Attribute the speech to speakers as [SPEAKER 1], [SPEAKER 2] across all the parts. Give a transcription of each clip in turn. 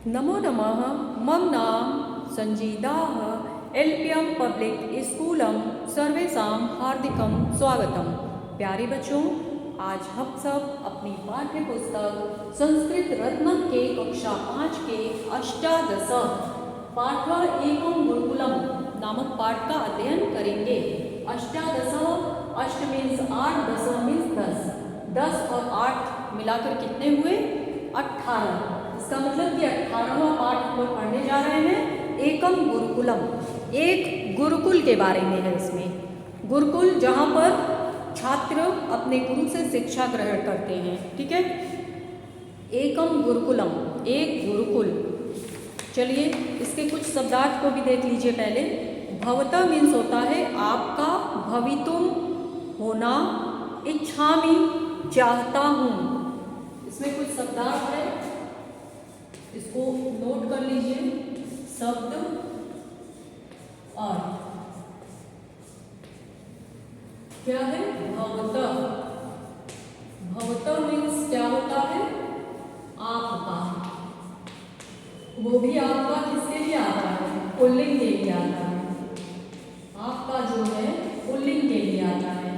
[SPEAKER 1] नमो नमः। मम नाम संजीदाः एलपीएम पब्लिक स्कूलम सर्वेषां हार्दिकं स्वागतम। प्यारे बच्चों, आज हम सब अपनी पाठ्य पुस्तक संस्कृत रत्न के कक्षा 5 के अष्टादश पाठ एकम गुरुकुलम नामक पाठ का अध्ययन करेंगे। अष्टादश, अष्ट मीन्स 8, दश मीन्स 10, 10 और 8 मिलाकर कितने हुए? 18। इसका मतलब कि 18वां पाठ हम लोग पढ़ने जा रहे हैं। एकम गुरुकुलम, एक गुरुकुल के बारे में है। इसमें गुरुकुल जहाँ पर छात्र अपने गुरु से शिक्षा ग्रहण करते हैं। ठीक है, एकम गुरुकुलम, एक गुरुकुल। चलिए इसके कुछ शब्दार्थ को भी देख लीजिए। पहले भवता मीन्स होता है आपका, भवितुम होना, इच्छामि चाहता हूँ। इसमें कुछ शब्दार्थ है, इसको नोट कर लीजिए। शब्द और क्या है? भवता। भवता मीन्स क्या होता है? आपका। वो भी आपका किसके लिए आता है? पुल्लिंग के लिए आता है। आपका जो है पुल्लिंग के लिए आता है।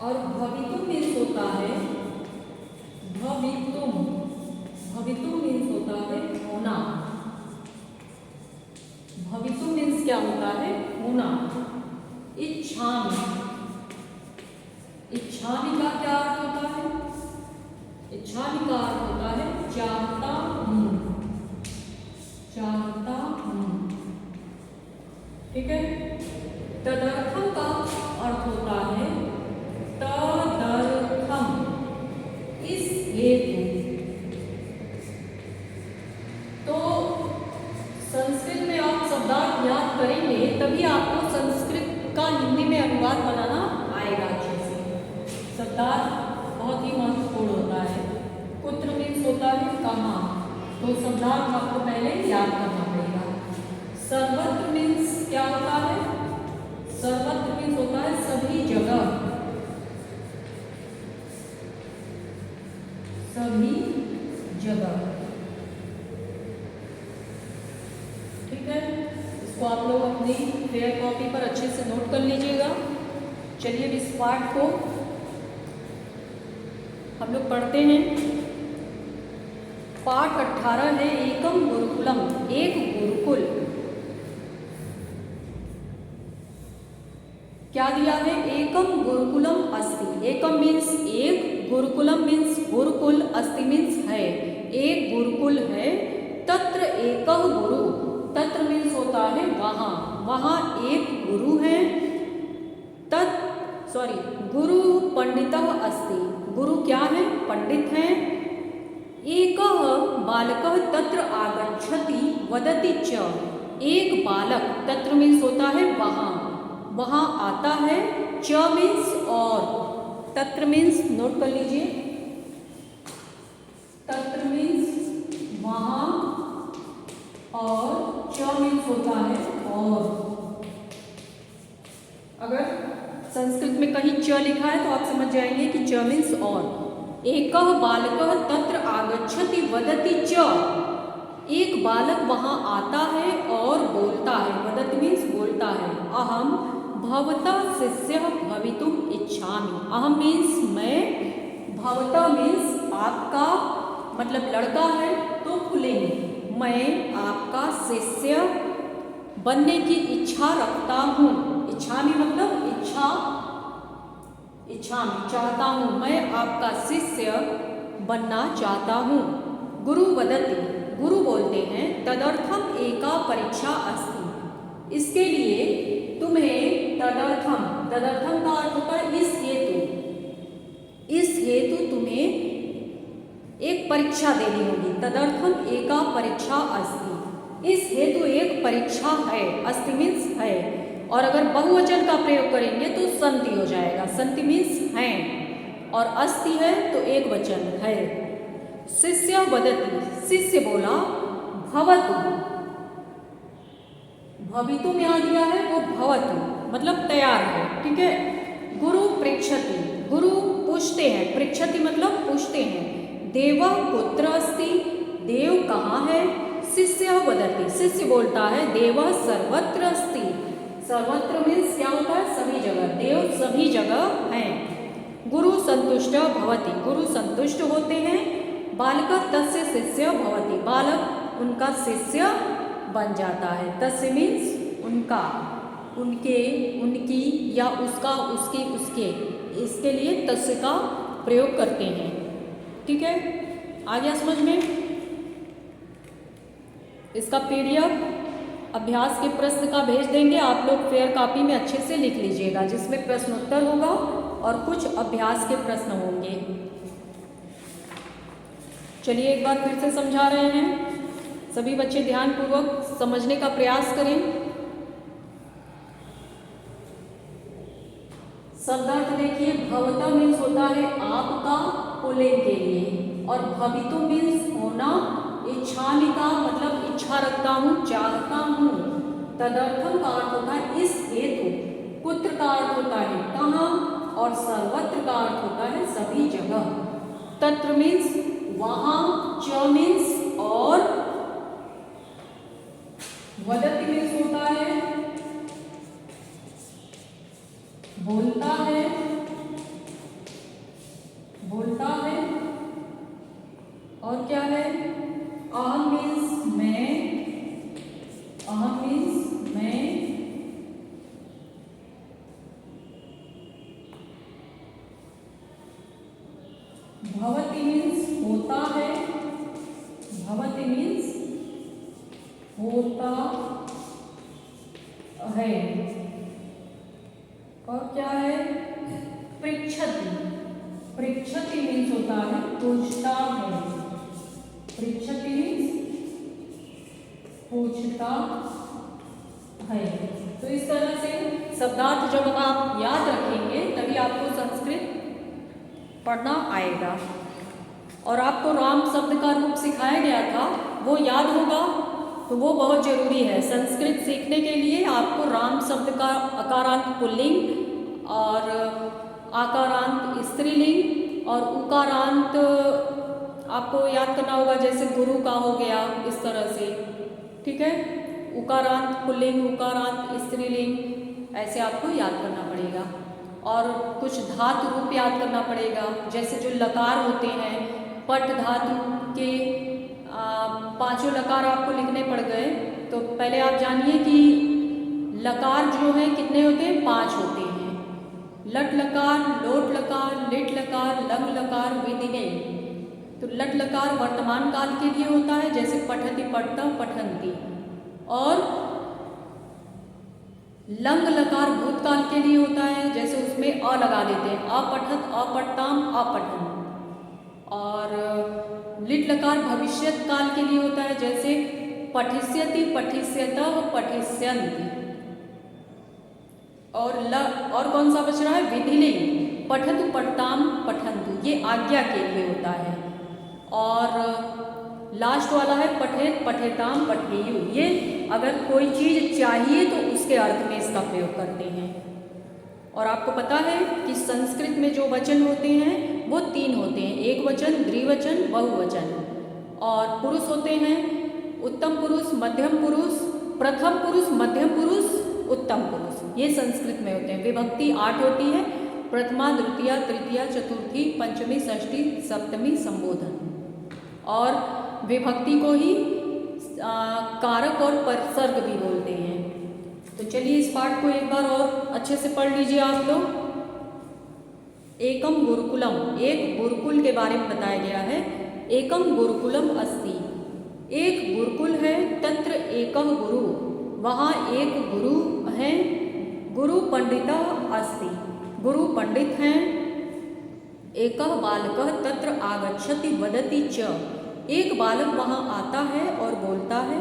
[SPEAKER 1] और भवितुम मीन्स होता है भवितुम। भवितुम मीन्स होता है होना। भवितुम मीन्स क्या होता है? होना। इच्छामि, इच्छामि का क्या अर्थ होता है? इच्छामि का अर्थ होता है चाहता हूँ, चाहता हूँ। ठीक है। तदर्थम का अर्थ होता है तदर्थम, इस हेतु। तो संस्कृत में आप शब्दार्थ याद करेंगे तभी आपको संस्कृत का हिंदी में अनुवाद बनाना आएगा अच्छे से। शब्दार्थ बहुत ही महत्वपूर्ण होता है। कुत्र मीन्स होता है कहाँ, तो शब्दार्थ आपको पहले याद करना पड़ेगा। सर्वत्र मीन्स क्या होता है? सर्वत्र मीन्स होता है सभी जगह, सभी जगह। ठीक है, इसको आप लोग अपनी फेयर कॉपी पर अच्छे से नोट कर लीजिएगा। चलिए इस पाठ को हम लोग पढ़ते हैं। पाठ 18 है एकम गुरुकुलम, एक गुरुकुल। क्या दिया है? एकम गुरुकुलम अस्ति। एकम मीन्स एक, गुरुकुलम मीन्स गुरुकुल, अस्ति मीन्स है, एक गुरुकुल है। तत्र एकः गुरु, तत्र मीन्स होता है वहाँ, वहाँ एक गुरु है। गुरु पंडितः अस्ति, गुरु क्या है? पंडित है। एकः बालकः तत्र आगच्छति वदति च, एक बालक, तत्र मीन्स होता है वहाँ, वहाँ आता है। च मीन्स और, तत्र मीन्स नोट कर लीजिए। तत्र मीन्स वहाँ और च मीन्स होता है और। अगर संस्कृत में कहीं च लिखा है तो आप समझ जाएंगे कि च मीन्स और। एकः बालकः तत्र आगच्छति वदति च, एक बालक वहाँ आता है और बोलता है। वदति मीन्स बोलता है। अहम भवता शिष्यः भवितुम इच्छामि। अहम मीन्स मैं, भवता मीन्स आपका, मतलब लड़का है तो पुल्लिंग। मैं आपका शिष्य बनने की इच्छा रखता हूँ। इच्छामि मतलब इच्छा, इच्छामि चाहता हूँ, मैं आपका शिष्य बनना चाहता हूँ। गुरु वदति, गुरु बोलते हैं तदर्थम एका परीक्षा अस्ति, इसके लिए तुम्हें तदर्थम, तदर्थम का अर्थ होता है इस हेतु, इस हेतु तुम्हें एक परीक्षा देनी होगी। तदर्थम एका परीक्षा अस्ति, इस हेतु एक परीक्षा है। अस्ति मीन्स है, और अगर बहुवचन का प्रयोग करेंगे तो संति हो जाएगा। संति मीन्स है, और अस्ति है तो एक वचन है। शिष्य वदति, शिष्य बोला। भवतु, भवितु में आ दिया है वो भवतु मतलब तैयार है। ठीक है। गुरु पृच्छति, गुरु पूछते हैं, पृच्छति मतलब पूछते हैं। देवः कुत्र अस्ति, देव कहाँ है? शिष्य वदति, शिष्य बोलता है देवः सर्वत्र अस्ति। सर्वत्र मीन्स क्या होता है? सभी जगह, देव सभी जगह हैं। गुरु संतुष्ट भवति, गुरु संतुष्ट होते हैं। बालकः तस्य शिष्य भवति, बालक उनका शिष्य बन जाता है। तस्य मीन्स उनका, उनके, उनकी या उसका, उसके, उसके, इसके लिए तस्य का प्रयोग करते हैं। ठीक है, आ गया समझ में? इसका पीडीएफ अभ्यास के प्रश्न का भेज देंगे, आप लोग फेयर कॉपी में अच्छे से लिख लीजिएगा, जिसमें प्रश्नोत्तर होगा और कुछ अभ्यास के प्रश्न होंगे। चलिए एक बार फिर से समझा रहे हैं, सभी बच्चे ध्यानपूर्वक समझने का प्रयास करें। शब्दार्थ देखिए, भवता मीन्स होता है आपका, पुल्लिंग के लिए, और भवितु मीन्स होना, इच्छामिका मतलब इच्छा रखता हूँ, चाहता हूँ। तदर्थम का अर्थ होता है इस हेतु, कुत्र का अर्थ होता है कहाँ, और सर्वत्र का अर्थ होता है सभी जगह। तत्र मीन्स वहाँ, च मीन्स और, वदति मीन्स होता है बोलता है, बोलता है, और क्या है? अहम मीन्स मैं, अहम मीन्स मैं, भवति मीन्स होता है, भवति मीन्स होता है, और क्या है? पृच्छति, पृच्छति मीन्स होता है पूछता है, पृच्छति मीन्स पूछता है। तो इस तरह से शब्दार्थ जब आप याद रखेंगे तभी आपको संस्कृत पढ़ना आएगा। और आपको राम शब्द का रूप सिखाया गया था, वो याद होगा, तो वो बहुत जरूरी है। संस्कृत सीखने के लिए आपको राम शब्द का अकारांत पुल्लिंग और आकारांत स्त्रीलिंग और उकारांत आपको याद करना होगा, जैसे गुरु का हो गया, इस तरह से। ठीक है, उकारांत पुल्लिंग, उकारांत स्त्रीलिंग, ऐसे आपको याद करना पड़ेगा। और कुछ धातु रूप याद करना पड़ेगा, जैसे जो लकार होते हैं, पट धातु के पांचों लकार आपको लिखने पड़ गए। तो पहले आप जानिए कि लकार जो है कितने होते हैं? 5 होते हैं। लट लकार, लोट लकार, लिट लकार, लंग लकार, विधिने। तो लट लकार वर्तमान काल के लिए होता है, जैसे पठति, पठता, पठन्ति। और लंग लकार भूतकाल के लिए होता है, जैसे उसमें अ लगा देते हैं, अपठत, अपठताम, अपठन। और लिट लकार भविष्यत काल के लिए होता है, जैसे पठिष्यति, पठिष्यतः, पठिष्यन्ति। और कौन सा बच रहा है? विधिलिंग, पठतु, पठताम, पठन्तु, ये आज्ञा के लिए होता है। और लास्ट वाला है पठेत, पठेताम, पठेयु, ये अगर कोई चीज चाहिए तो उसके अर्थ में इसका प्रयोग करते हैं। और आपको पता है कि संस्कृत में जो वचन होते हैं वो 3 होते हैं, एक वचन, द्विवचन, बहुवचन। और पुरुष होते हैं उत्तम पुरुष, मध्यम पुरुष, प्रथम पुरुष, मध्यम पुरुष, उत्तम पुरुष, ये संस्कृत में होते हैं। विभक्ति 8 होती है, प्रथमा, द्वितीया, तृतीया, चतुर्थी, पंचमी, षष्ठी, सप्तमी, संबोधन। और विभक्ति को ही कारक और परसर्ग भी बोलते हैं। तो चलिए इस पाठ को एक बार और अच्छे से पढ़ लीजिए आप लोग। एकम गुरुकुलम, एक गुरुकुल के बारे में बताया गया है। एकम गुरुकुलम अस्ति, एक गुरुकुल है। तत्र एकः गुरु, वहाँ एक गुरु है। गुरु पंडितः अस्ति, गुरु पंडित हैं। एकः बालकः तत्र आगच्छति वदति च, एक बालक वहाँ आता है और बोलता है।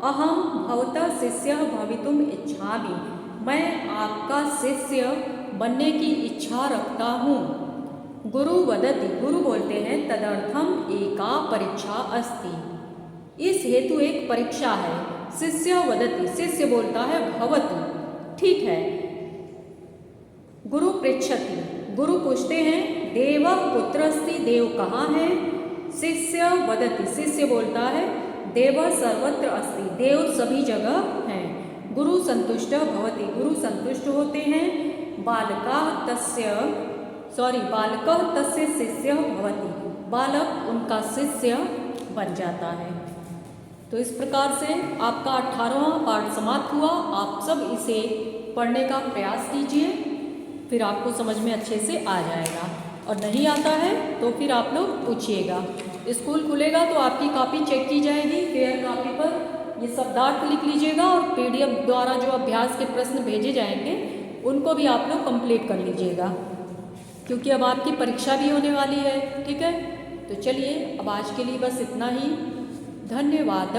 [SPEAKER 1] अहम भवतः शिष्यः भवितुम इच्छामि, मैं आपका शिष्य बनने की इच्छा रखता हूँ। गुरु वदति, गुरु बोलते हैं तदर्थम एका परीक्षा अस्ति, इस हेतु एक परीक्षा है। शिष्य वदति, शिष्य बोलता है भवतु, ठीक है। गुरु पृच्छति, गुरु पूछते हैं देवः कुत्र अस्ति, देव कहाँ है। शिष्य वदति, शिष्य बोलता है देवः सर्वत्र अस्ति, देव सभी जगह हैं। गुरु संतुष्टः भवति, गुरु संतुष्ट होते हैं। बालकः तस्य शिष्यः भवति, बालक उनका शिष्य बन जाता है। तो इस प्रकार से आपका 18वां पाठ समाप्त हुआ। आप सब इसे पढ़ने का प्रयास कीजिए, फिर आपको समझ में अच्छे से आ जाएगा। और नहीं आता है तो फिर आप लोग पूछिएगा। स्कूल खुलेगा तो आपकी कॉपी चेक की जाएगी, फेयर कॉपी पर ये शब्दार्थ लिख लीजिएगा और PDF द्वारा जो अभ्यास के प्रश्न भेजे जाएंगे उनको भी आप लोग कंप्लीट कर लीजिएगा, क्योंकि अब आपकी परीक्षा भी होने वाली है। ठीक है, तो चलिए अब आज के लिए बस इतना ही। धन्यवाद।